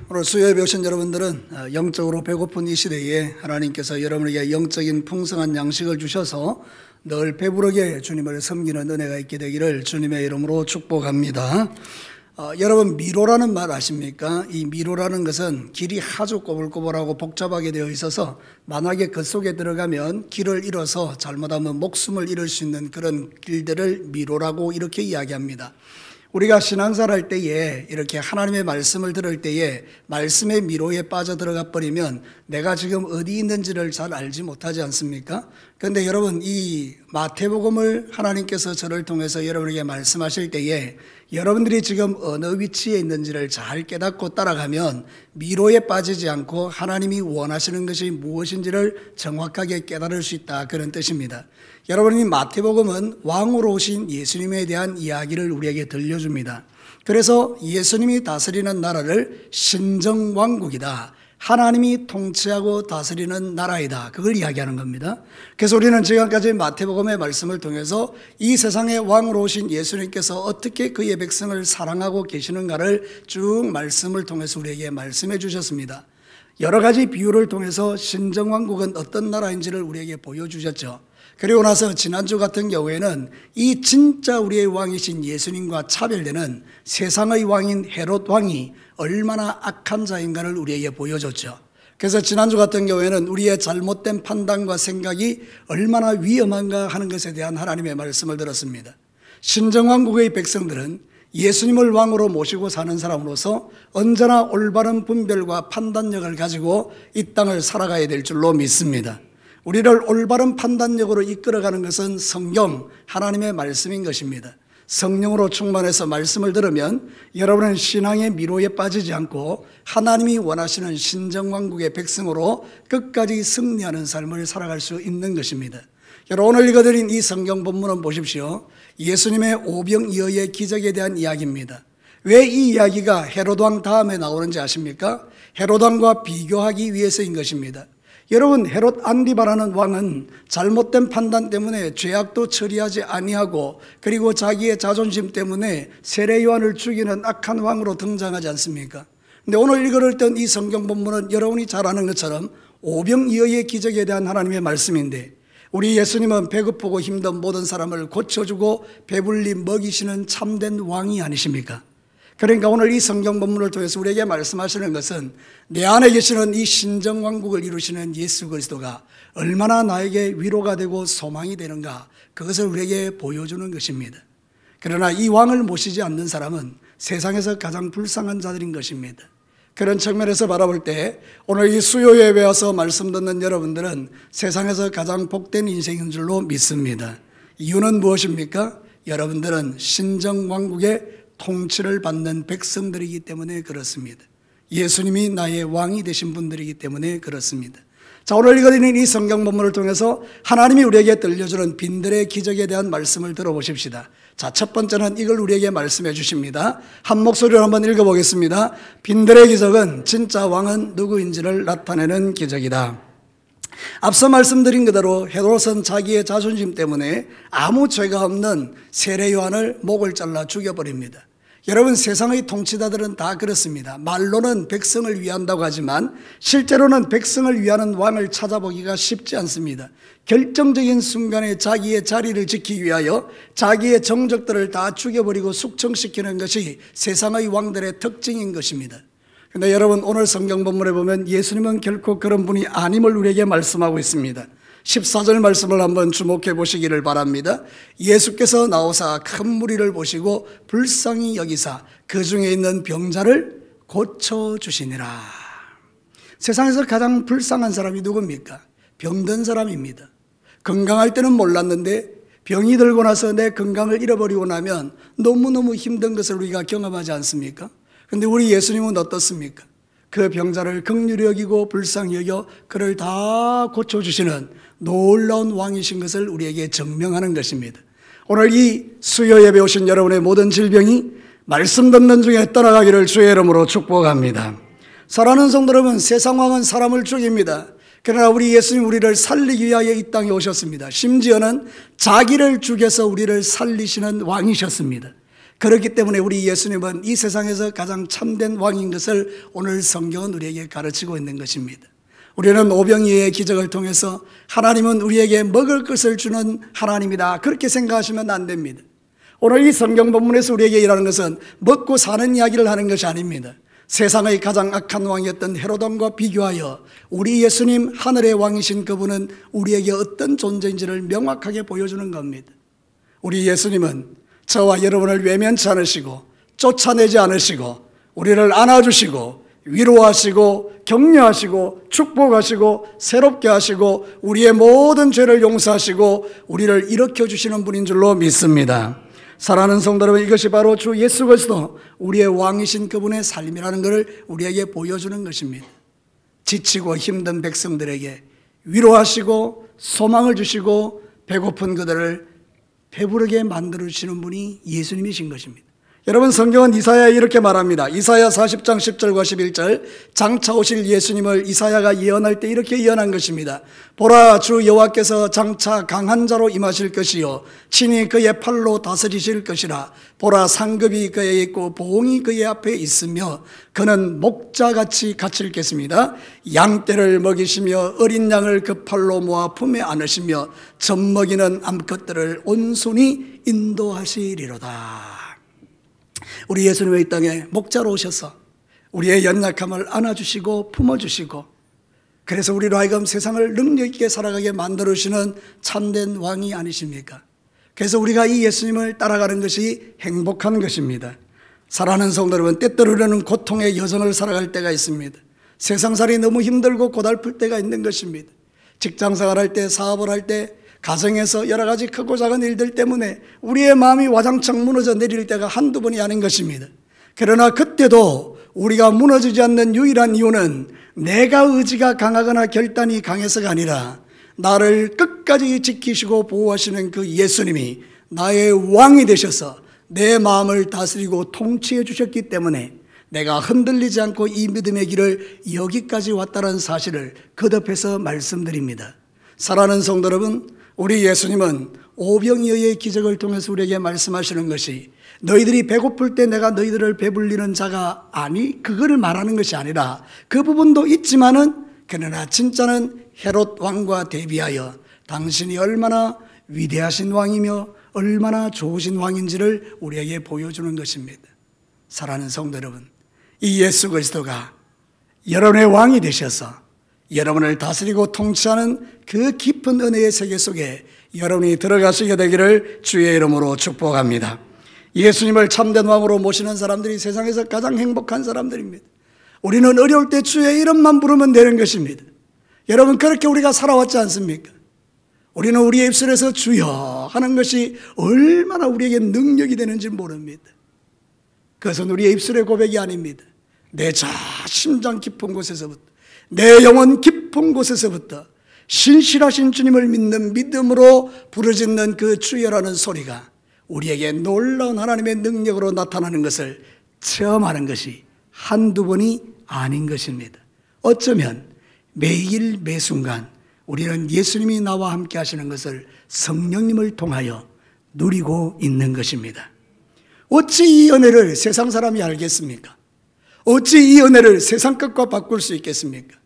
오늘 수요에 배우신 여러분들은 영적으로 배고픈 이 시대에 하나님께서 여러분에게 영적인 풍성한 양식을 주셔서 늘 배부르게 주님을 섬기는 은혜가 있게 되기를 주님의 이름으로 축복합니다. 여러분, 미로라는 말 아십니까? 이 미로라는 것은 길이 아주 꼬불꼬불하고 복잡하게 되어 있어서 만약에 그 속에 들어가면 길을 잃어서 잘못하면 목숨을 잃을 수 있는 그런 길들을 미로라고 이렇게 이야기합니다. 우리가 신앙생활 할 때에 이렇게 하나님의 말씀을 들을 때에 말씀의 미로에 빠져들어가 버리면 내가 지금 어디 있는지를 잘 알지 못하지 않습니까? 그런데 여러분, 이 마태복음을 하나님께서 저를 통해서 여러분에게 말씀하실 때에 여러분들이 지금 어느 위치에 있는지를 잘 깨닫고 따라가면 미로에 빠지지 않고 하나님이 원하시는 것이 무엇인지를 정확하게 깨달을 수 있다, 그런 뜻입니다. 여러분이 마태복음은 왕으로 오신 예수님에 대한 이야기를 우리에게 들려줍니다. 그래서 예수님이 다스리는 나라를 신정왕국이다, 하나님이 통치하고 다스리는 나라이다, 그걸 이야기하는 겁니다. 그래서 우리는 지금까지 마태복음의 말씀을 통해서 이 세상의 왕으로 오신 예수님께서 어떻게 그의 백성을 사랑하고 계시는가를 쭉 말씀을 통해서 우리에게 말씀해 주셨습니다. 여러 가지 비유를 통해서 신정왕국은 어떤 나라인지를 우리에게 보여주셨죠. 그리고 나서 지난주 같은 경우에는 이 진짜 우리의 왕이신 예수님과 차별되는 세상의 왕인 헤롯 왕이 얼마나 악한 자인가를 우리에게 보여줬죠. 그래서 지난주 같은 경우에는 우리의 잘못된 판단과 생각이 얼마나 위험한가 하는 것에 대한 하나님의 말씀을 들었습니다. 신정왕국의 백성들은 예수님을 왕으로 모시고 사는 사람으로서 언제나 올바른 분별과 판단력을 가지고 이 땅을 살아가야 될 줄로 믿습니다. 우리를 올바른 판단력으로 이끌어가는 것은 성경, 하나님의 말씀인 것입니다. 성령으로 충만해서 말씀을 들으면 여러분은 신앙의 미로에 빠지지 않고 하나님이 원하시는 신정왕국의 백성으로 끝까지 승리하는 삶을 살아갈 수 있는 것입니다. 여러분, 오늘 읽어드린 이 성경 본문은 보십시오. 예수님의 오병이어의 기적에 대한 이야기입니다. 왜 이 이야기가 헤롯 왕 다음에 나오는지 아십니까? 헤롯 왕과 비교하기 위해서인 것입니다. 여러분, 헤롯 안디바라는 왕은 잘못된 판단 때문에 죄악도 처리하지 아니하고 그리고 자기의 자존심 때문에 세례 요한을 죽이는 악한 왕으로 등장하지 않습니까? 근데 오늘 읽을 때 이 성경 본문은 여러분이 잘 아는 것처럼 오병이어의 기적에 대한 하나님의 말씀인데, 우리 예수님은 배고프고 힘든 모든 사람을 고쳐주고 배불리 먹이시는 참된 왕이 아니십니까? 그러니까 오늘 이 성경 본문을 통해서 우리에게 말씀하시는 것은 내 안에 계시는 이 신정왕국을 이루시는 예수 그리스도가 얼마나 나에게 위로가 되고 소망이 되는가, 그것을 우리에게 보여주는 것입니다. 그러나 이 왕을 모시지 않는 사람은 세상에서 가장 불쌍한 자들인 것입니다. 그런 측면에서 바라볼 때 오늘 이 수요 예배에 와서 말씀 듣는 여러분들은 세상에서 가장 복된 인생인 줄로 믿습니다. 이유는 무엇입니까? 여러분들은 신정왕국의 통치를 받는 백성들이기 때문에 그렇습니다. 예수님이 나의 왕이 되신 분들이기 때문에 그렇습니다. 자, 오늘 읽어드리는 이 성경 본문을 통해서 하나님이 우리에게 들려주는 빈들의 기적에 대한 말씀을 들어보십시다. 자, 첫 번째는 이걸 우리에게 말씀해 주십니다. 한 목소리로 한번 읽어보겠습니다. 빈들의 기적은 진짜 왕은 누구인지를 나타내는 기적이다. 앞서 말씀드린 그대로 헤롯은 자기의 자존심 때문에 아무 죄가 없는 세례 요한을 목을 잘라 죽여버립니다. 여러분, 세상의 통치자들은 다 그렇습니다. 말로는 백성을 위한다고 하지만 실제로는 백성을 위하는 왕을 찾아보기가 쉽지 않습니다. 결정적인 순간에 자기의 자리를 지키기 위하여 자기의 정적들을 다 죽여버리고 숙청시키는 것이 세상의 왕들의 특징인 것입니다. 그런데 여러분, 오늘 성경 본문에 보면 예수님은 결코 그런 분이 아님을 우리에게 말씀하고 있습니다. 14절 말씀을 한번 주목해 보시기를 바랍니다. 예수께서 나오사 큰 무리를 보시고 불쌍히 여기사 그 중에 있는 병자를 고쳐주시니라. 세상에서 가장 불쌍한 사람이 누굽니까? 병든 사람입니다. 건강할 때는 몰랐는데 병이 들고 나서 내 건강을 잃어버리고 나면 너무너무 힘든 것을 우리가 경험하지 않습니까? 그런데 우리 예수님은 어떻습니까? 그 병자를 긍휼히 여기고 불쌍히 여겨 그를 다 고쳐주시는 놀라운 왕이신 것을 우리에게 증명하는 것입니다. 오늘 이 수요 예배 오신 여러분의 모든 질병이 말씀 듣는 중에 떠나가기를 주의 이름으로 축복합니다. 사랑하는 성도 여러분, 세상 왕은 사람을 죽입니다. 그러나 우리 예수님 우리를 살리기 위하여 이 땅에 오셨습니다. 심지어는 자기를 죽여서 우리를 살리시는 왕이셨습니다. 그렇기 때문에 우리 예수님은 이 세상에서 가장 참된 왕인 것을 오늘 성경은 우리에게 가르치고 있는 것입니다. 우리는 오병이어의 기적을 통해서 하나님은 우리에게 먹을 것을 주는 하나님이다, 그렇게 생각하시면 안 됩니다. 오늘 이 성경 본문에서 우리에게 일하는 것은 먹고 사는 이야기를 하는 것이 아닙니다. 세상의 가장 악한 왕이었던 헤로돈과 비교하여 우리 예수님, 하늘의 왕이신 그분은 우리에게 어떤 존재인지를 명확하게 보여주는 겁니다. 우리 예수님은 저와 여러분을 외면치 않으시고 쫓아내지 않으시고 우리를 안아주시고 위로하시고 격려하시고 축복하시고 새롭게 하시고 우리의 모든 죄를 용서하시고 우리를 일으켜주시는 분인 줄로 믿습니다. 사랑하는 성도 여러분, 이것이 바로 주 예수 그리스도 우리의 왕이신 그분의 삶이라는 것을 우리에게 보여주는 것입니다. 지치고 힘든 백성들에게 위로하시고 소망을 주시고 배고픈 그들을 배부르게 만들어주시는 분이 예수님이신 것입니다. 여러분, 성경은 이사야에 이렇게 말합니다. 이사야 40장 10절과 11절, 장차 오실 예수님을 이사야가 예언할 때 이렇게 예언한 것입니다. 보라, 주 여호와께서 장차 강한 자로 임하실 것이요 친히 그의 팔로 다스리실 것이라. 보라, 상급이 그에 있고 보응이 그의 앞에 있으며 그는 목자같이 갇힐겠습니다. 양떼를 먹이시며 어린 양을 그 팔로 모아 품에 안으시며 젖먹이는 암컷들을 온순히 인도하시리로다. 우리 예수님의 이 땅에 목자로 오셔서 우리의 연약함을 안아주시고 품어주시고, 그래서 우리로 하여금 세상을 능력 있게 살아가게 만들어주시는 참된 왕이 아니십니까? 그래서 우리가 이 예수님을 따라가는 것이 행복한 것입니다. 사랑하는 성도 여러분, 때때로는 고통의 여정을 살아갈 때가 있습니다. 세상살이 너무 힘들고 고달플 때가 있는 것입니다. 직장생활할 때, 사업을 할 때, 가정에서 여러 가지 크고 작은 일들 때문에 우리의 마음이 와장창 무너져 내릴 때가 한두 번이 아닌 것입니다. 그러나 그때도 우리가 무너지지 않는 유일한 이유는 내가 의지가 강하거나 결단이 강해서가 아니라 나를 끝까지 지키시고 보호하시는 그 예수님이 나의 왕이 되셔서 내 마음을 다스리고 통치해 주셨기 때문에 내가 흔들리지 않고 이 믿음의 길을 여기까지 왔다는 사실을 거듭해서 말씀드립니다. 사랑하는 성도 여러분, 우리 예수님은 오병이어의 기적을 통해서 우리에게 말씀하시는 것이 너희들이 배고플 때 내가 너희들을 배불리는 자가 아니, 그거를 말하는 것이 아니라 그 부분도 있지만은 그러나 진짜는 헤롯 왕과 대비하여 당신이 얼마나 위대하신 왕이며 얼마나 좋으신 왕인지를 우리에게 보여주는 것입니다. 사랑하는 성도 여러분, 이 예수 그리스도가 여러분의 왕이 되셔서 여러분을 다스리고 통치하는 그 깊은 은혜의 세계 속에 여러분이 들어가시게 되기를 주의 이름으로 축복합니다. 예수님을 참된 왕으로 모시는 사람들이 세상에서 가장 행복한 사람들입니다. 우리는 어려울 때 주의 이름만 부르면 되는 것입니다. 여러분, 그렇게 우리가 살아왔지 않습니까? 우리는 우리의 입술에서 주여 하는 것이 얼마나 우리에게 능력이 되는지 모릅니다. 그것은 우리의 입술의 고백이 아닙니다. 내 심장 깊은 곳에서부터, 내 영혼 깊은 곳에서부터 신실하신 주님을 믿는 믿음으로 부르짖는 그 주여라는 소리가 우리에게 놀라운 하나님의 능력으로 나타나는 것을 체험하는 것이 한두 번이 아닌 것입니다. 어쩌면 매일 매순간 우리는 예수님이 나와 함께 하시는 것을 성령님을 통하여 누리고 있는 것입니다. 어찌 이 은혜를 세상 사람이 알겠습니까? 어찌 이 은혜를 세상 것과 바꿀 수 있겠습니까?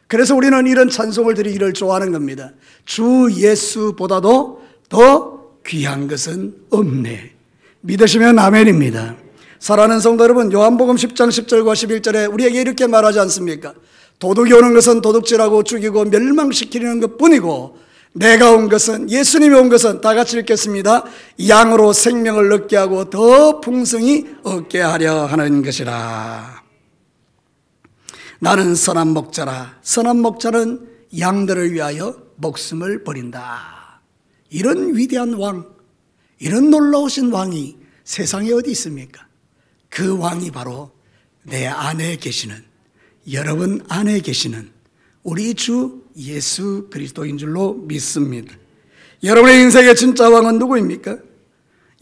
그래서 우리는 이런 찬송을 드리기를 좋아하는 겁니다. 주 예수보다도 더 귀한 것은 없네. 믿으시면 아멘입니다. 사랑하는 성도 여러분, 요한복음 10장 10절과 11절에 우리에게 이렇게 말하지 않습니까? 도둑이 오는 것은 도둑질하고 죽이고 멸망시키는 것뿐이고 내가 온 것은, 예수님이 온 것은 다 같이 읽겠습니다. 양으로 생명을 얻게 하고 더 풍성히 얻게 하려 하는 것이라. 나는 선한 목자라. 선한 목자는 양들을 위하여 목숨을 버린다. 이런 위대한 왕, 이런 놀라우신 왕이 세상에 어디 있습니까? 그 왕이 바로 내 안에 계시는, 여러분 안에 계시는 우리 주 예수 그리스도인 줄로 믿습니다. 여러분의 인생의 진짜 왕은 누구입니까?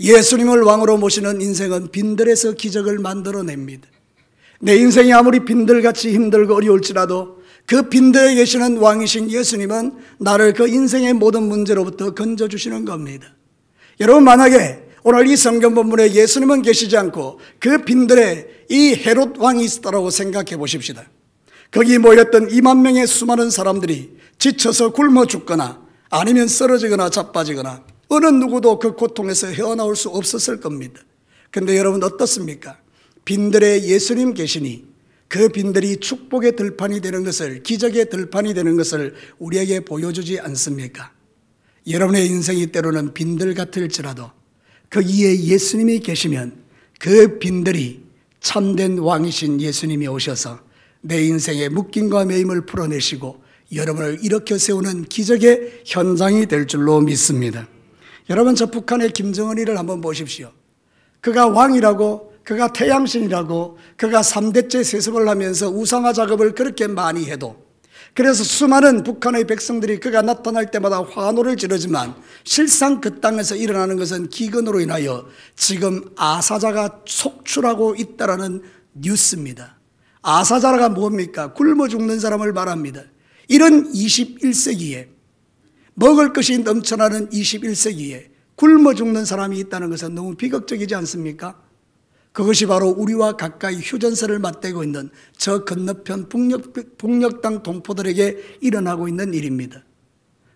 예수님을 왕으로 모시는 인생은 빈들에서 기적을 만들어냅니다. 내 인생이 아무리 빈들같이 힘들고 어려울지라도 그 빈들에 계시는 왕이신 예수님은 나를 그 인생의 모든 문제로부터 건져주시는 겁니다. 여러분, 만약에 오늘 이 성경 본문에 예수님은 계시지 않고 그 빈들에 이 헤롯 왕이 있었다고 생각해 보십시다. 거기 모였던 2만 명의 수많은 사람들이 지쳐서 굶어 죽거나 아니면 쓰러지거나 자빠지거나 어느 누구도 그 고통에서 헤어나올 수 없었을 겁니다. 그런데 여러분 어떻습니까? 빈들에 예수님 계시니 그 빈들이 축복의 들판이 되는 것을, 기적의 들판이 되는 것을 우리에게 보여주지 않습니까? 여러분의 인생이 때로는 빈들 같을지라도 거기에 예수님이 계시면 그 빈들이 참된 왕이신 예수님이 오셔서 내 인생의 묶임과 매임을 풀어내시고 여러분을 일으켜 세우는 기적의 현장이 될 줄로 믿습니다. 여러분, 저 북한의 김정은이를 한번 보십시오. 그가 왕이라고, 그가 태양신이라고, 그가 3대째 세습을 하면서 우상화 작업을 그렇게 많이 해도, 그래서 수많은 북한의 백성들이 그가 나타날 때마다 환호를 지르지만 실상 그 땅에서 일어나는 것은 기근으로 인하여 지금 아사자가 속출하고 있다라는 뉴스입니다. 아사자가 뭡니까? 굶어 죽는 사람을 말합니다. 이런 21세기에, 먹을 것이 넘쳐나는 21세기에 굶어 죽는 사람이 있다는 것은 너무 비극적이지 않습니까? 그것이 바로 우리와 가까이 휴전선을 맞대고 있는 저 건너편 북녘 땅 동포들에게 일어나고 있는 일입니다.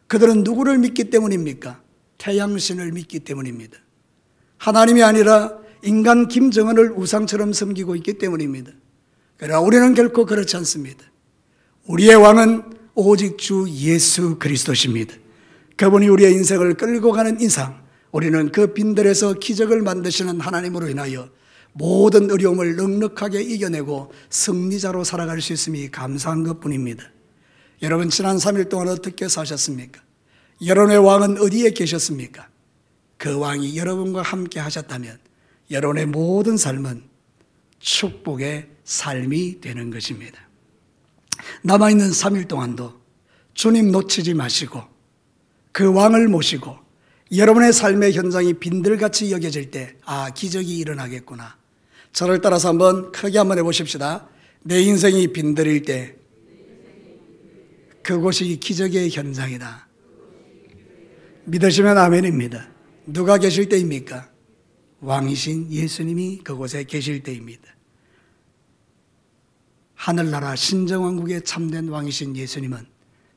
그들은 누구를 믿기 때문입니까? 태양신을 믿기 때문입니다. 하나님이 아니라 인간 김정은을 우상처럼 섬기고 있기 때문입니다. 그러나 우리는 결코 그렇지 않습니다. 우리의 왕은 오직 주 예수 그리스도십니다. 그분이 우리의 인생을 끌고 가는 이상 우리는 그 빈들에서 기적을 만드시는 하나님으로 인하여 모든 어려움을 넉넉하게 이겨내고 승리자로 살아갈 수 있음이 감사한 것뿐입니다. 여러분, 지난 3일 동안 어떻게 사셨습니까? 여러분의 왕은 어디에 계셨습니까? 그 왕이 여러분과 함께 하셨다면 여러분의 모든 삶은 축복의 삶이 되는 것입니다. 남아있는 3일 동안도 주님 놓치지 마시고 그 왕을 모시고 여러분의 삶의 현장이 빈들같이 여겨질 때, 아, 기적이 일어나겠구나. 저를 따라서 한번 크게 한번 해보십시다. 내 인생이 빈들일 때 그곳이 기적의 현장이다. 믿으시면 아멘입니다. 누가 계실 때입니까? 왕이신 예수님이 그곳에 계실 때입니다. 하늘나라 신정왕국의 참된 왕이신 예수님은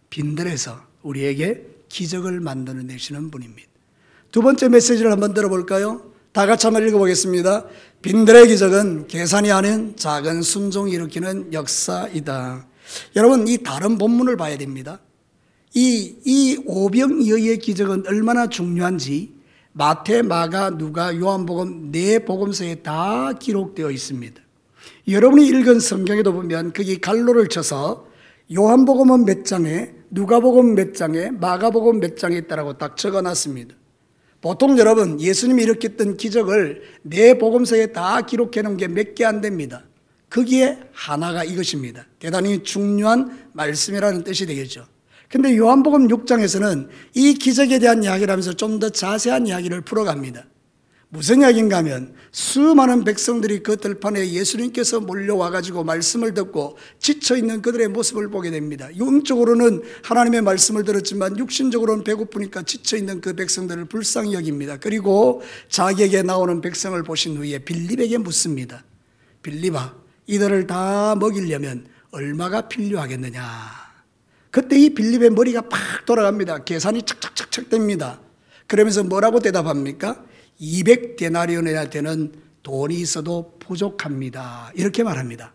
빈들에서 우리에게 기적을 만들어내시는 분입니다. 두 번째 메시지를 한번 들어볼까요? 다 같이 한번 읽어보겠습니다. 빈들의 기적은 계산이 아닌 작은 순종이 일으키는 역사이다. 여러분, 이 다른 본문을 봐야 됩니다. 이 오병이어의 기적은 얼마나 중요한지 마태, 마가, 누가, 요한복음 네 복음서에 다 기록되어 있습니다. 여러분이 읽은 성경에도 보면 거기 갈로를 쳐서 요한복음은 몇 장에, 누가복음 몇 장에, 마가복음 몇 장에 있다라고 딱 적어놨습니다. 보통 여러분, 예수님이 일으켰던 기적을 네 복음서에 다 기록해 놓은 게 몇 개 안 됩니다. 거기에 하나가 이것입니다. 대단히 중요한 말씀이라는 뜻이 되겠죠. 근데 요한복음 6장에서는 이 기적에 대한 이야기를 하면서 좀 더 자세한 이야기를 풀어갑니다. 무슨 이야기인가 하면 수많은 백성들이 그 들판에 예수님께서 몰려와가지고 말씀을 듣고 지쳐있는 그들의 모습을 보게 됩니다. 영적으로는 하나님의 말씀을 들었지만 육신적으로는 배고프니까 지쳐있는 그 백성들을 불쌍히 여깁니다. 그리고 자기에게 나오는 백성을 보신 후에 빌립에게 묻습니다. 빌립아, 이들을 다 먹이려면 얼마가 필요하겠느냐. 그때 이 빌립의 머리가 팍 돌아갑니다. 계산이 착착착착 됩니다. 그러면서 뭐라고 대답합니까? 200데나리온이나 되는 돈이 있어도 부족합니다. 이렇게 말합니다.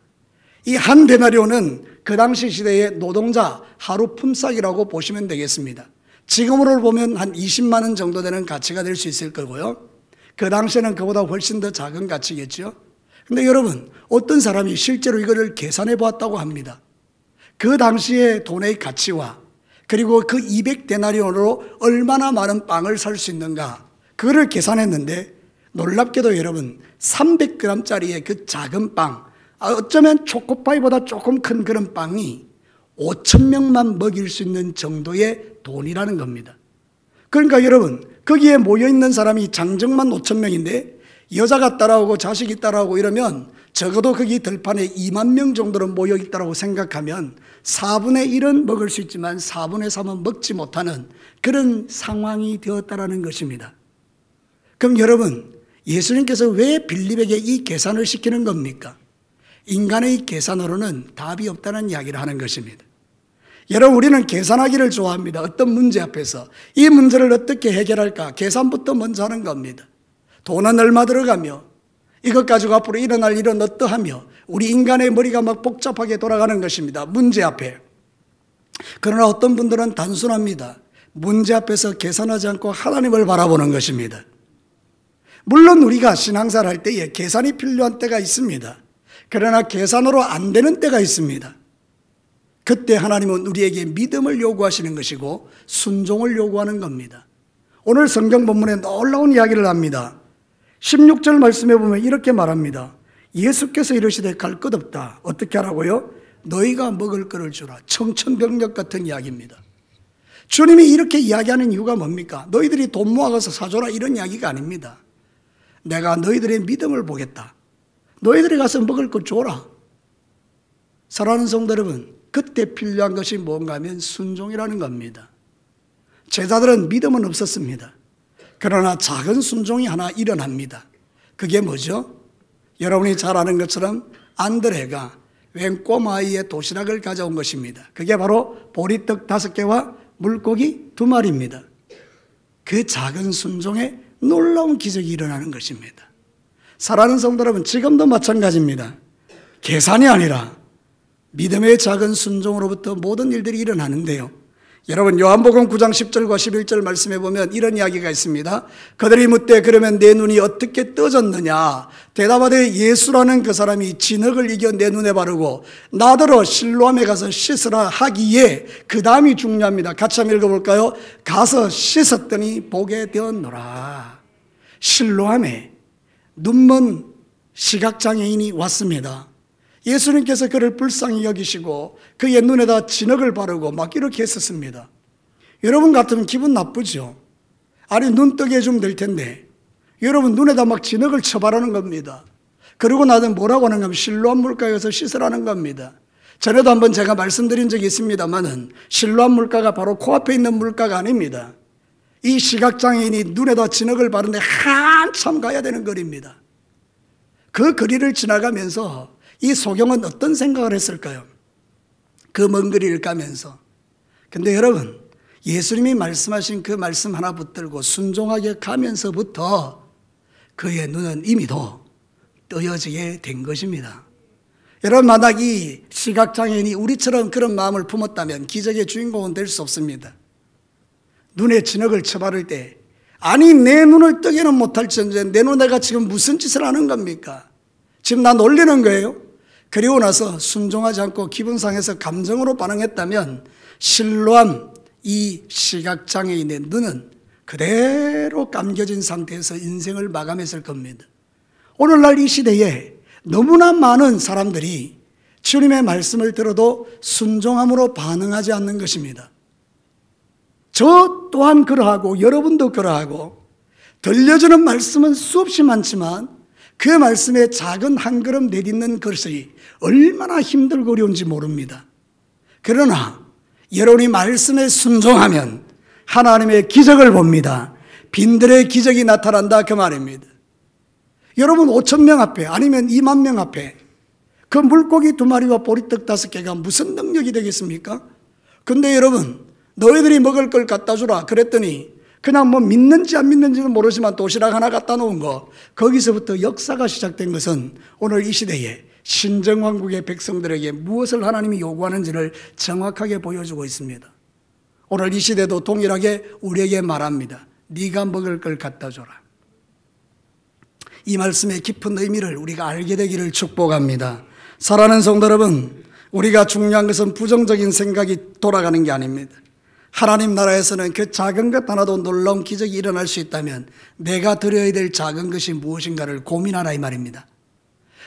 이 한 데나리온은 그 당시 시대의 노동자 하루 품삯이라고 보시면 되겠습니다. 지금으로 보면 한 20만 원 정도 되는 가치가 될 수 있을 거고요. 그 당시에는 그보다 훨씬 더 작은 가치겠죠. 근데 여러분, 어떤 사람이 실제로 이거를 계산해 보았다고 합니다. 그 당시의 돈의 가치와 그리고 그 200데나리온으로 얼마나 많은 빵을 살 수 있는가, 그거를 계산했는데 놀랍게도 여러분 300g짜리의 그 작은 빵, 어쩌면 초코파이보다 조금 큰 그런 빵이 5,000명만 먹일 수 있는 정도의 돈이라는 겁니다. 그러니까 여러분, 거기에 모여있는 사람이 장정만 5,000명인데 여자가 따라오고 자식이 따라오고 이러면 적어도 거기 들판에 2만 명 정도는 모여있다고 생각하면 4분의 1은 먹을 수 있지만 4분의 3은 먹지 못하는 그런 상황이 되었다라는 것입니다. 그럼 여러분, 예수님께서 왜 빌립에게 이 계산을 시키는 겁니까? 인간의 계산으로는 답이 없다는 이야기를 하는 것입니다. 여러분, 우리는 계산하기를 좋아합니다. 어떤 문제 앞에서 이 문제를 어떻게 해결할까? 계산부터 먼저 하는 겁니다. 돈은 얼마 들어가며 이것 가지고 앞으로 일어날 일은 어떠하며 우리 인간의 머리가 막 복잡하게 돌아가는 것입니다. 문제 앞에. 그러나 어떤 분들은 단순합니다. 문제 앞에서 계산하지 않고 하나님을 바라보는 것입니다. 물론 우리가 신앙생활 할 때에 계산이 필요한 때가 있습니다. 그러나 계산으로 안 되는 때가 있습니다. 그때 하나님은 우리에게 믿음을 요구하시는 것이고 순종을 요구하는 겁니다. 오늘 성경 본문에 놀라운 이야기를 합니다. 16절 말씀에 보면 이렇게 말합니다. 예수께서 이르시되 갈 것 없다. 어떻게 하라고요? 너희가 먹을 것을 주라. 청천벽력 같은 이야기입니다. 주님이 이렇게 이야기하는 이유가 뭡니까? 너희들이 돈 모아가서 사줘라 이런 이야기가 아닙니다. 내가 너희들의 믿음을 보겠다. 너희들이 가서 먹을 것 줘라. 사랑하는 성도 여러분, 그때 필요한 것이 뭔가 하면 순종이라는 겁니다. 제자들은 믿음은 없었습니다. 그러나 작은 순종이 하나 일어납니다. 그게 뭐죠? 여러분이 잘 아는 것처럼 안드레가 웬 꼬마아이의 도시락을 가져온 것입니다. 그게 바로 보리떡 5개와 물고기 2마리입니다. 그 작은 순종에 놀라운 기적이 일어나는 것입니다. 사랑하는 성도 여러분, 지금도 마찬가지입니다. 계산이 아니라 믿음의 작은 순종으로부터 모든 일들이 일어나는데요. 여러분, 요한복음 9장 10절과 11절 말씀해 보면 이런 이야기가 있습니다. 그들이 묻되 그러면 내 눈이 어떻게 떠졌느냐? 대답하되 예수라는 그 사람이 진흙을 이겨 내 눈에 바르고 나더러 실로암에 가서 씻으라 하기에, 그 다음이 중요합니다. 같이 한번 읽어볼까요? 가서 씻었더니 보게 되었노라. 실로암에 눈먼 시각장애인이 왔습니다. 예수님께서 그를 불쌍히 여기시고 그의 눈에다 진흙을 바르고 막 이렇게 했었습니다. 여러분 같으면 기분 나쁘죠? 아니, 눈 뜨게 해주면 될 텐데 여러분 눈에다 막 진흙을 쳐바르는 겁니다. 그리고 나는 뭐라고 하는가 하면 실로암 물가에 가서 씻으라는 겁니다. 전에도 한번 제가 말씀드린 적이 있습니다만은 실로암 물가가 바로 코앞에 있는 물가가 아닙니다. 이 시각장애인이 눈에다 진흙을 바르는데 한참 가야 되는 거리입니다. 그 거리를 지나가면서 이 소경은 어떤 생각을 했을까요? 그 먼 거리를 가면서. 근데 여러분, 예수님이 말씀하신 그 말씀 하나 붙들고 순종하게 가면서부터 그의 눈은 이미 더 떠여지게 된 것입니다. 여러분, 만약 이 시각장애인이 우리처럼 그런 마음을 품었다면 기적의 주인공은 될 수 없습니다. 눈에 진흙을 쳐바를 때, 아니 내 눈을 뜨게는 못할지언정 내 눈에 내가 지금 무슨 짓을 하는 겁니까? 지금 나 놀리는 거예요? 그리고 나서 순종하지 않고 기분 상해서 감정으로 반응했다면 실로암 이 시각장애인의 눈은 그대로 감겨진 상태에서 인생을 마감했을 겁니다. 오늘날 이 시대에 너무나 많은 사람들이 주님의 말씀을 들어도 순종함으로 반응하지 않는 것입니다. 저 또한 그러하고 여러분도 그러하고 들려주는 말씀은 수없이 많지만 그 말씀에 작은 한 걸음 내딛는 것이 얼마나 힘들고 어려운지 모릅니다. 그러나 여러분이 말씀에 순종하면 하나님의 기적을 봅니다. 빈들의 기적이 나타난다 그 말입니다. 여러분 5,000명 앞에 아니면 2만 명 앞에 그 물고기 2마리와 보리떡 5개가 무슨 능력이 되겠습니까? 근데 여러분, 너희들이 먹을 걸 갖다 주라 그랬더니 그냥 뭐 믿는지 안 믿는지는 모르지만 도시락 하나 갖다 놓은 거, 거기서부터 역사가 시작된 것은 오늘 이 시대에 신정왕국의 백성들에게 무엇을 하나님이 요구하는지를 정확하게 보여주고 있습니다. 오늘 이 시대도 동일하게 우리에게 말합니다. 네가 먹을 걸 갖다 줘라. 이 말씀의 깊은 의미를 우리가 알게 되기를 축복합니다. 사랑하는 성도 여러분, 우리가 중요한 것은 부정적인 생각이 돌아가는 게 아닙니다. 하나님 나라에서는 그 작은 것 하나도 놀라운 기적이 일어날 수 있다면 내가 드려야 될 작은 것이 무엇인가를 고민하라 이 말입니다.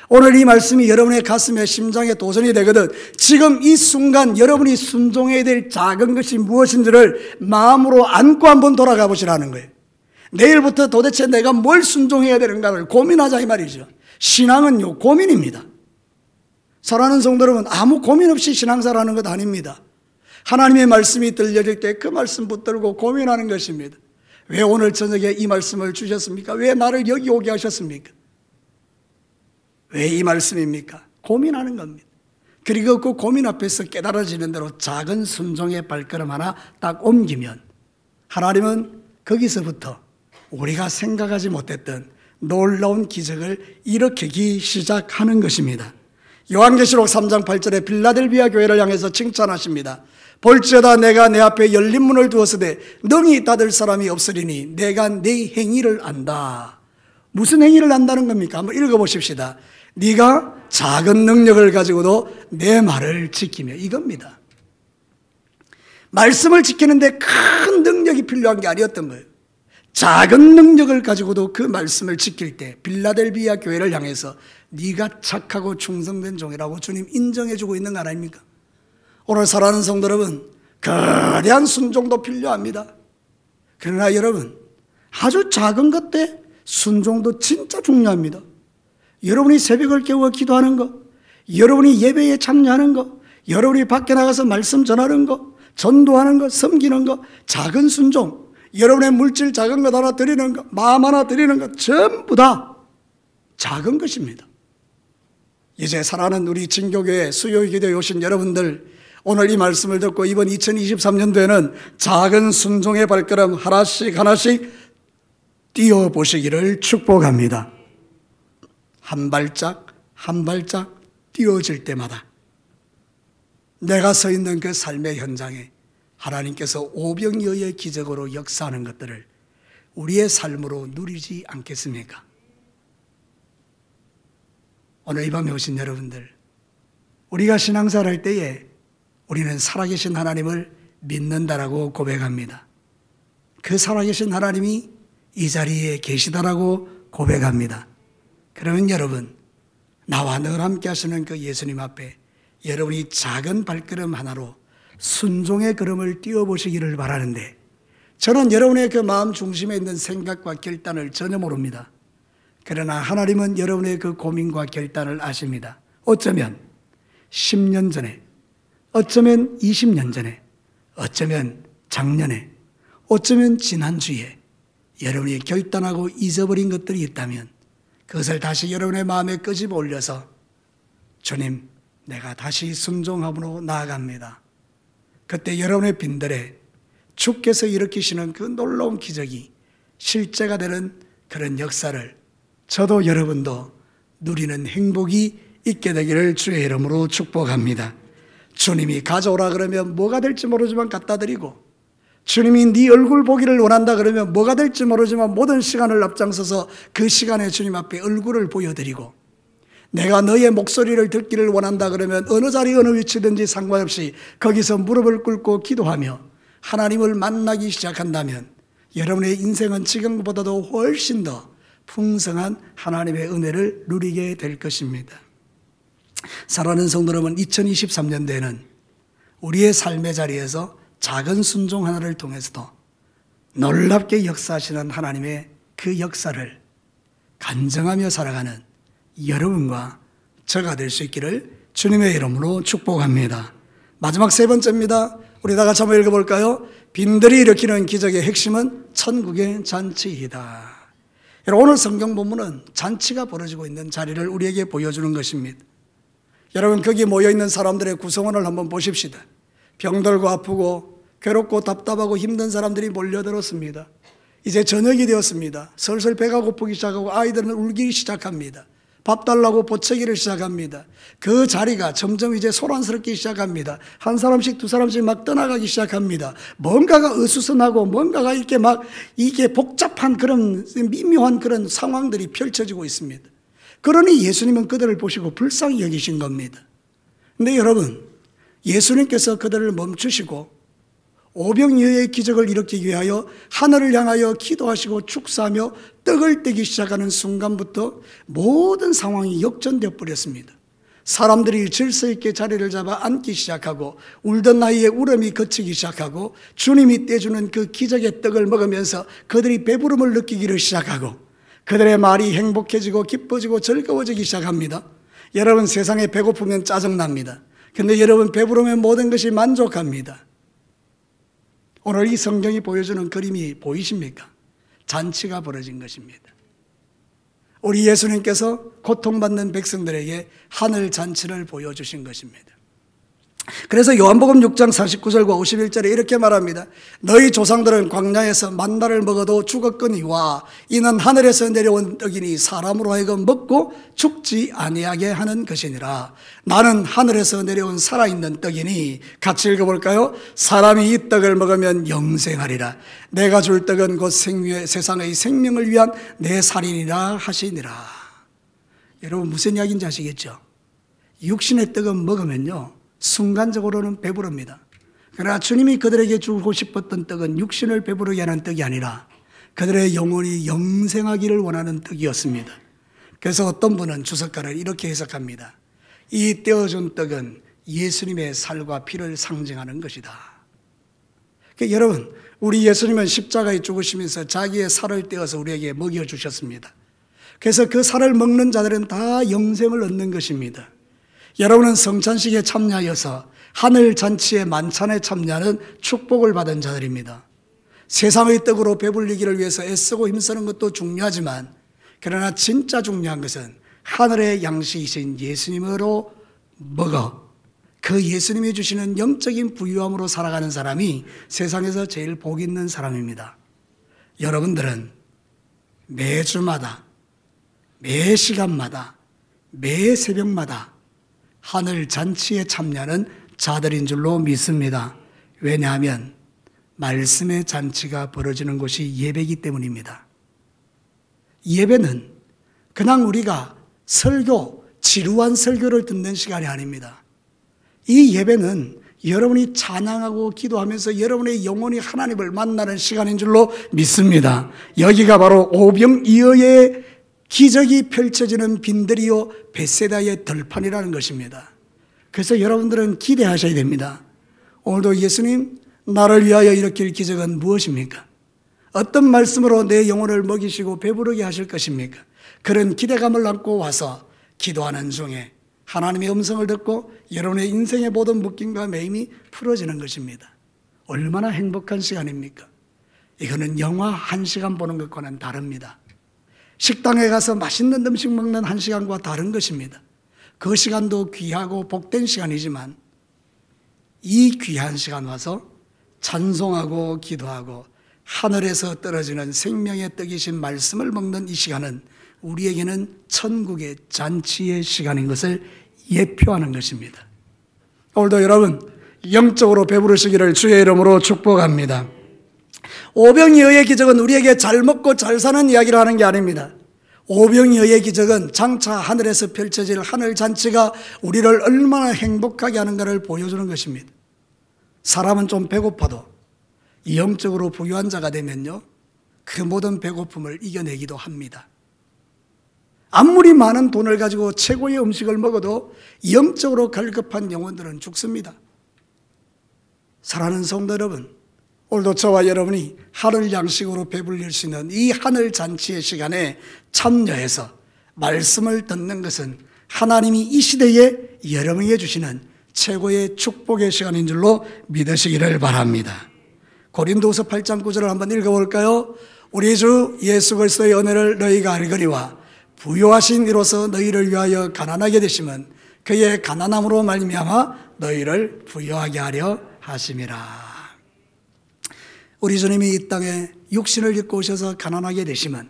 오늘 이 말씀이 여러분의 가슴에 심장에 도전이 되거든 지금 이 순간 여러분이 순종해야 될 작은 것이 무엇인지를 마음으로 안고 한번 돌아가 보시라는 거예요. 내일부터 도대체 내가 뭘 순종해야 되는가를 고민하자 이 말이죠. 신앙은요, 고민입니다. 사랑하는 성도 여러분, 아무 고민 없이 신앙생활하는 것 아닙니다. 하나님의 말씀이 들려질 때 그 말씀 붙들고 고민하는 것입니다. 왜 오늘 저녁에 이 말씀을 주셨습니까? 왜 나를 여기 오게 하셨습니까? 왜 이 말씀입니까? 고민하는 겁니다. 그리고 그 고민 앞에서 깨달아지는 대로 작은 순종의 발걸음 하나 딱 옮기면 하나님은 거기서부터 우리가 생각하지 못했던 놀라운 기적을 일으키기 시작하는 것입니다. 요한계시록 3장 8절에 빌라델비아 교회를 향해서 칭찬하십니다. 볼지어다 내가 내 앞에 열린 문을 두었으되 능히 닫을 사람이 없으리니 내가 네 행위를 안다. 무슨 행위를 안다는 겁니까? 한번 읽어보십시다. 네가 작은 능력을 가지고도 내 말을 지키며, 이겁니다. 말씀을 지키는데 큰 능력이 필요한 게 아니었던 거예요. 작은 능력을 가지고도 그 말씀을 지킬 때 빌라델비아 교회를 향해서 네가 착하고 충성된 종이라고 주님 인정해주고 있는 거 아닙니까? 오늘 사랑하는 성도 여러분, 거대한 순종도 필요합니다. 그러나 여러분, 아주 작은 것 때 순종도 진짜 중요합니다. 여러분이 새벽을 깨워 기도하는 거, 여러분이 예배에 참여하는 거, 여러분이 밖에 나가서 말씀 전하는 거, 전도하는 거, 섬기는 거, 작은 순종, 여러분의 물질 작은 것 하나 드리는 것, 마음 하나 드리는 것, 전부 다 작은 것입니다. 이제 사랑하는 우리 진교교회 수요기도에 오신 여러분들, 오늘 이 말씀을 듣고 이번 2023년도에는 작은 순종의 발걸음 하나씩 하나씩 뛰어보시기를 축복합니다. 한 발짝 한 발짝 뛰어질 때마다 내가 서 있는 그 삶의 현장에 하나님께서 오병이어의 기적으로 역사하는 것들을 우리의 삶으로 누리지 않겠습니까? 오늘 이 밤에 오신 여러분들, 우리가 신앙생활 할 때에 우리는 살아계신 하나님을 믿는다라고 고백합니다. 그 살아계신 하나님이 이 자리에 계시다라고 고백합니다. 그러면 여러분, 나와 늘 함께 하시는 그 예수님 앞에 여러분이 작은 발걸음 하나로 순종의 걸음을 띄워보시기를 바라는데, 저는 여러분의 그 마음 중심에 있는 생각과 결단을 전혀 모릅니다. 그러나 하나님은 여러분의 그 고민과 결단을 아십니다. 어쩌면 10년 전에, 어쩌면 20년 전에, 어쩌면 작년에, 어쩌면 지난주에 여러분이 결단하고 잊어버린 것들이 있다면 그것을 다시 여러분의 마음에 끄집어 올려서 주님, 내가 다시 순종함으로 나아갑니다. 그때 여러분의 빈들에 주께서 일으키시는 그 놀라운 기적이 실제가 되는 그런 역사를 저도 여러분도 누리는 행복이 있게 되기를 주의 이름으로 축복합니다. 주님이 가져오라 그러면 뭐가 될지 모르지만 갖다 드리고, 주님이 네 얼굴 보기를 원한다 그러면 뭐가 될지 모르지만 모든 시간을 앞장서서 그 시간에 주님 앞에 얼굴을 보여드리고, 내가 너의 목소리를 듣기를 원한다 그러면 어느 자리 어느 위치든지 상관없이 거기서 무릎을 꿇고 기도하며 하나님을 만나기 시작한다면 여러분의 인생은 지금보다도 훨씬 더 풍성한 하나님의 은혜를 누리게 될 것입니다. 사랑하는 성도 여러분, 2023년도에는 우리의 삶의 자리에서 작은 순종 하나를 통해서도 놀랍게 역사하시는 하나님의 그 역사를 간증하며 살아가는 여러분과 저가 될 수 있기를 주님의 이름으로 축복합니다. 마지막 세 번째입니다. 우리 다 같이 한번 읽어볼까요? 빈들이 일으키는 기적의 핵심은 천국의 잔치이다. 여러분, 오늘 성경 본문은 잔치가 벌어지고 있는 자리를 우리에게 보여주는 것입니다. 여러분, 거기 모여있는 사람들의 구성원을 한번 보십시다. 병들고 아프고 괴롭고 답답하고 힘든 사람들이 몰려들었습니다. 이제 저녁이 되었습니다. 슬슬 배가 고프기 시작하고 아이들은 울기 시작합니다. 밥 달라고 보채기를 시작합니다. 그 자리가 점점 이제 소란스럽기 시작합니다. 한 사람씩 두 사람씩 막 떠나가기 시작합니다. 뭔가가 어수선하고 뭔가가 이렇게 막 이게 복잡한 그런 미묘한 그런 상황들이 펼쳐지고 있습니다. 그러니 예수님은 그들을 보시고 불쌍히 여기신 겁니다. 근데 여러분, 예수님께서 그들을 멈추시고 오병이어의 기적을 일으키기 위하여 하늘을 향하여 기도하시고 축사하며 떡을 떼기 시작하는 순간부터 모든 상황이 역전되어 버렸습니다. 사람들이 질서 있게 자리를 잡아 앉기 시작하고 울던 나이에 울음이 그치기 시작하고 주님이 떼주는 그 기적의 떡을 먹으면서 그들이 배부름을 느끼기를 시작하고 그들의 말이 행복해지고 기뻐지고 즐거워지기 시작합니다. 여러분, 세상에 배고프면 짜증납니다. 근데 여러분, 배부르면 모든 것이 만족합니다. 오늘 이 성경이 보여주는 그림이 보이십니까? 잔치가 벌어진 것입니다. 우리 예수님께서 고통받는 백성들에게 하늘 잔치를 보여주신 것입니다. 그래서 요한복음 6장 49절과 51절에 이렇게 말합니다. 너희 조상들은 광야에서 만나를 먹어도 죽었거니와 이는 하늘에서 내려온 떡이니 사람으로 하여금 먹고 죽지 아니하게 하는 것이니라. 나는 하늘에서 내려온 살아있는 떡이니, 같이 읽어볼까요? 사람이 이 떡을 먹으면 영생하리라. 내가 줄 떡은 곧 세상의 생명을 위한 내 살이니라 하시니라. 여러분 무슨 이야기인지 아시겠죠? 육신의 떡은 먹으면요 순간적으로는 배부릅니다. 그러나 주님이 그들에게 주고 싶었던 떡은 육신을 배부르게 하는 떡이 아니라 그들의 영혼이 영생하기를 원하는 떡이었습니다. 그래서 어떤 분은 주석가를 이렇게 해석합니다. 이 떼어준 떡은 예수님의 살과 피를 상징하는 것이다. 그러니까 여러분, 우리 예수님은 십자가에 죽으시면서 자기의 살을 떼어서 우리에게 먹여주셨습니다. 그래서 그 살을 먹는 자들은 다 영생을 얻는 것입니다. 여러분은 성찬식에 참여하여서 하늘 잔치의 만찬에 참여하는 축복을 받은 자들입니다. 세상의 떡으로 배불리기를 위해서 애쓰고 힘쓰는 것도 중요하지만, 그러나 진짜 중요한 것은 하늘의 양식이신 예수님으로 먹어 그 예수님이 주시는 영적인 부유함으로 살아가는 사람이 세상에서 제일 복 있는 사람입니다. 여러분들은 매주마다, 매 시간마다, 매 새벽마다 하늘 잔치에 참여하는 자들인 줄로 믿습니다. 왜냐하면 말씀의 잔치가 벌어지는 곳이 예배이기 때문입니다. 예배는 그냥 우리가 지루한 설교를 듣는 시간이 아닙니다. 이 예배는 여러분이 찬양하고 기도하면서 여러분의 영혼이 하나님을 만나는 시간인 줄로 믿습니다. 여기가 바로 오병이어의 기적이 펼쳐지는 빈들이요 벳세다의 들판이라는 것입니다. 그래서 여러분들은 기대하셔야 됩니다. 오늘도 예수님, 나를 위하여 일으킬 기적은 무엇입니까? 어떤 말씀으로 내 영혼을 먹이시고 배부르게 하실 것입니까? 그런 기대감을 안고 와서 기도하는 중에 하나님의 음성을 듣고 여러분의 인생의 모든 묶임과 매임이 풀어지는 것입니다. 얼마나 행복한 시간입니까? 이거는 영화 1시간 보는 것과는 다릅니다. 식당에 가서 맛있는 음식 먹는 1시간과 다른 것입니다. 그 시간도 귀하고 복된 시간이지만 이 귀한 시간 와서 찬송하고 기도하고 하늘에서 떨어지는 생명의 떡이신 말씀을 먹는 이 시간은 우리에게는 천국의 잔치의 시간인 것을 예표하는 것입니다. 오늘도 여러분 영적으로 배부르시기를 주의 이름으로 축복합니다. 오병이어의 기적은 우리에게 잘 먹고 잘 사는 이야기를 하는 게 아닙니다. 오병이어의 기적은 장차 하늘에서 펼쳐질 하늘 잔치가 우리를 얼마나 행복하게 하는가를 보여주는 것입니다. 사람은 좀 배고파도 영적으로 부유한 자가 되면요 그 모든 배고픔을 이겨내기도 합니다. 아무리 많은 돈을 가지고 최고의 음식을 먹어도 영적으로 갈급한 영혼들은 죽습니다. 사랑하는 성도 여러분, 오늘도 저와 여러분이 하늘 양식으로 배불릴 수 있는 이 하늘 잔치의 시간에 참여해서 말씀을 듣는 것은 하나님이 이 시대에 여러분에게 주시는 최고의 축복의 시간인 줄로 믿으시기를 바랍니다. 고린도후서 8장 9절을 한번 읽어볼까요? 우리 주 예수 그리스도의 은혜를 너희가 알거니와 부요하신 이로서 너희를 위하여 가난하게 되심은 그의 가난함으로 말미암아 너희를 부요하게 하려 하심이라. 우리 주님이 이 땅에 육신을 입고 오셔서 가난하게 되심은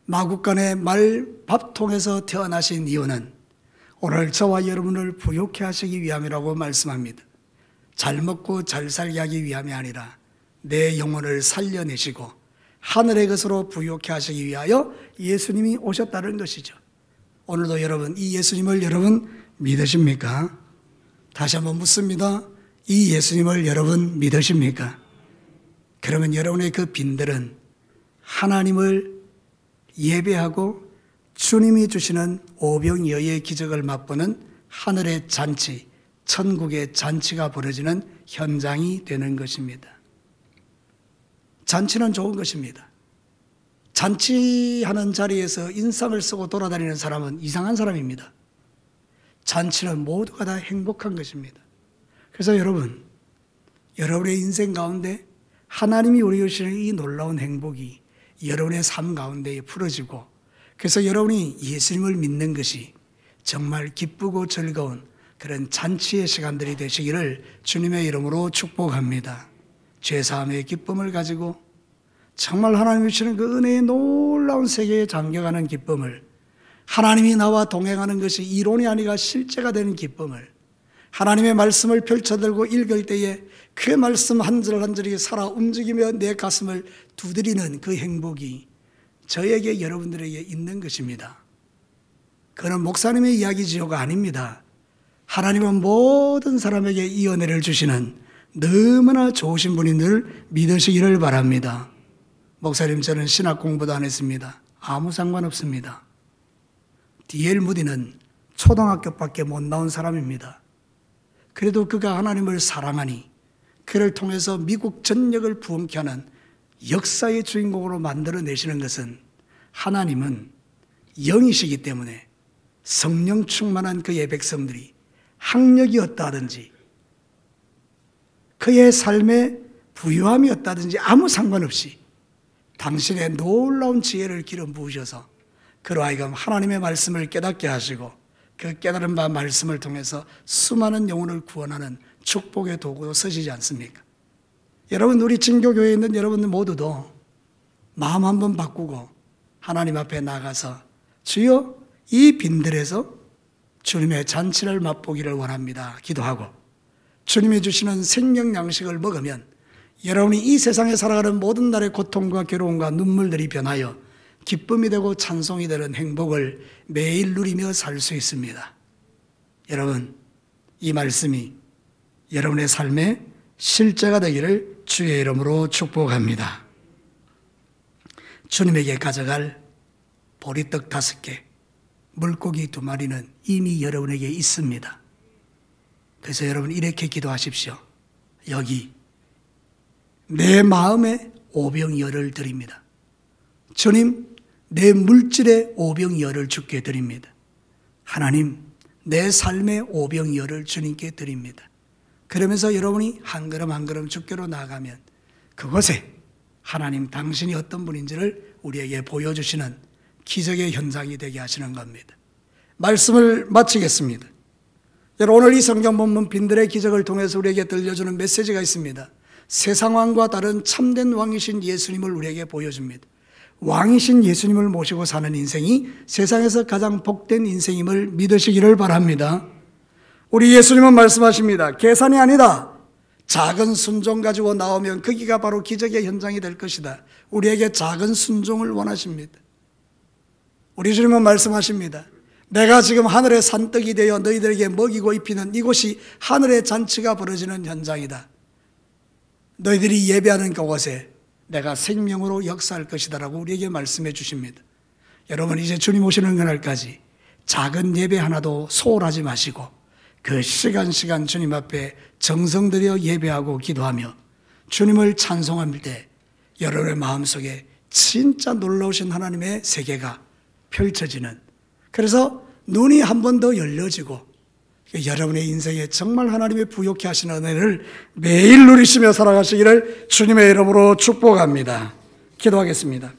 마국간의 말밥통에서 태어나신 이유는 오늘 저와 여러분을 부요케 하시기 위함이라고 말씀합니다. 잘 먹고 잘 살게 하기 위함이 아니라 내 영혼을 살려내시고 하늘의 것으로 부요케 하시기 위하여 예수님이 오셨다는 것이죠. 오늘도 여러분 이 예수님을 여러분 믿으십니까? 다시 한번 묻습니다. 이 예수님을 여러분 믿으십니까? 그러면 여러분의 그 빈들은 하나님을 예배하고 주님이 주시는 오병이어의 기적을 맛보는 하늘의 잔치, 천국의 잔치가 벌어지는 현장이 되는 것입니다. 잔치는 좋은 것입니다. 잔치하는 자리에서 인상을 쓰고 돌아다니는 사람은 이상한 사람입니다. 잔치는 모두가 다 행복한 것입니다. 그래서 여러분, 여러분의 인생 가운데 하나님이 우리에게 주시는 이 놀라운 행복이 여러분의 삶 가운데에 풀어지고, 그래서 여러분이 예수님을 믿는 것이 정말 기쁘고 즐거운 그런 잔치의 시간들이 되시기를 주님의 이름으로 축복합니다. 죄사함의 기쁨을 가지고 정말 하나님이 주시는 그 은혜의 놀라운 세계에 잠겨가는 기쁨을, 하나님이 나와 동행하는 것이 이론이 아니라 실제가 되는 기쁨을, 하나님의 말씀을 펼쳐들고 읽을 때에 그 말씀 한 절 한 절이 살아 움직이며 내 가슴을 두드리는 그 행복이 저에게, 여러분들에게 있는 것입니다. 그는 목사님의 이야기지요가 아닙니다. 하나님은 모든 사람에게 이 은혜를 주시는 너무나 좋으신 분인 줄 믿으시기를 바랍니다. 목사님, 저는 신학 공부도 안 했습니다. 아무 상관없습니다. D.L. 무디는 초등학교밖에 못 나온 사람입니다. 그래도 그가 하나님을 사랑하니 그를 통해서 미국 전역을 부흥케 하는 역사의 주인공으로 만들어내시는 것은, 하나님은 영이시기 때문에 성령 충만한 그의 백성들이 학력이 어떠하든지 그의 삶에 부유함이 어떠하든지 아무 상관없이 당신의 놀라운 지혜를 기름 부으셔서 그로 하여금 하나님의 말씀을 깨닫게 하시고, 그 깨달은 바 말씀을 통해서 수많은 영혼을 구원하는 축복의 도구로 쓰시지 않습니까? 여러분, 우리 진교교회에 있는 여러분들 모두도 마음 한번 바꾸고 하나님 앞에 나가서 주여 이 빈들에서 주님의 잔치를 맛보기를 원합니다 기도하고, 주님이 주시는 생명 양식을 먹으면 여러분이 이 세상에 살아가는 모든 날의 고통과 괴로움과 눈물들이 변하여 기쁨이 되고 찬송이 되는 행복을 매일 누리며 살 수 있습니다. 여러분, 이 말씀이 여러분의 삶의 실제가 되기를 주의 이름으로 축복합니다. 주님에게 가져갈 보리떡 5개, 물고기 2마리는 이미 여러분에게 있습니다. 그래서 여러분 이렇게 기도하십시오. 여기 내 마음에 오병이어를 드립니다. 주님, 내 물질의 오병이어를 주께 드립니다. 하나님, 내 삶의 오병이어를 주님께 드립니다. 그러면서 여러분이 한 걸음 한 걸음 주께로 나아가면 그곳에 하나님 당신이 어떤 분인지를 우리에게 보여주시는 기적의 현장이 되게 하시는 겁니다. 말씀을 마치겠습니다. 여러분, 오늘 이 성경 본문 빈들의 기적을 통해서 우리에게 들려주는 메시지가 있습니다. 세상 왕과 다른 참된 왕이신 예수님을 우리에게 보여줍니다. 왕이신 예수님을 모시고 사는 인생이 세상에서 가장 복된 인생임을 믿으시기를 바랍니다. 우리 예수님은 말씀하십니다. 계산이 아니다. 작은 순종 가지고 나오면 거기가 바로 기적의 현장이 될 것이다. 우리에게 작은 순종을 원하십니다. 우리 주님은 말씀하십니다. 내가 지금 하늘의 산떡이 되어 너희들에게 먹이고 입히는 이곳이 하늘의 잔치가 벌어지는 현장이다. 너희들이 예배하는 그곳에 내가 생명으로 역사할 것이다 라고 우리에게 말씀해 주십니다. 여러분, 이제 주님 오시는 그날까지 작은 예배 하나도 소홀하지 마시고 그 시간 주님 앞에 정성 들여 예배하고 기도하며 주님을 찬송할 때 여러분의 마음속에 진짜 놀라우신 하나님의 세계가 펼쳐지는, 그래서 눈이 한 번 더 열려지고 여러분의 인생에 정말 하나님의 부욕케 하시는 은혜를 매일 누리시며 살아가시기를 주님의 이름으로 축복합니다. 기도하겠습니다.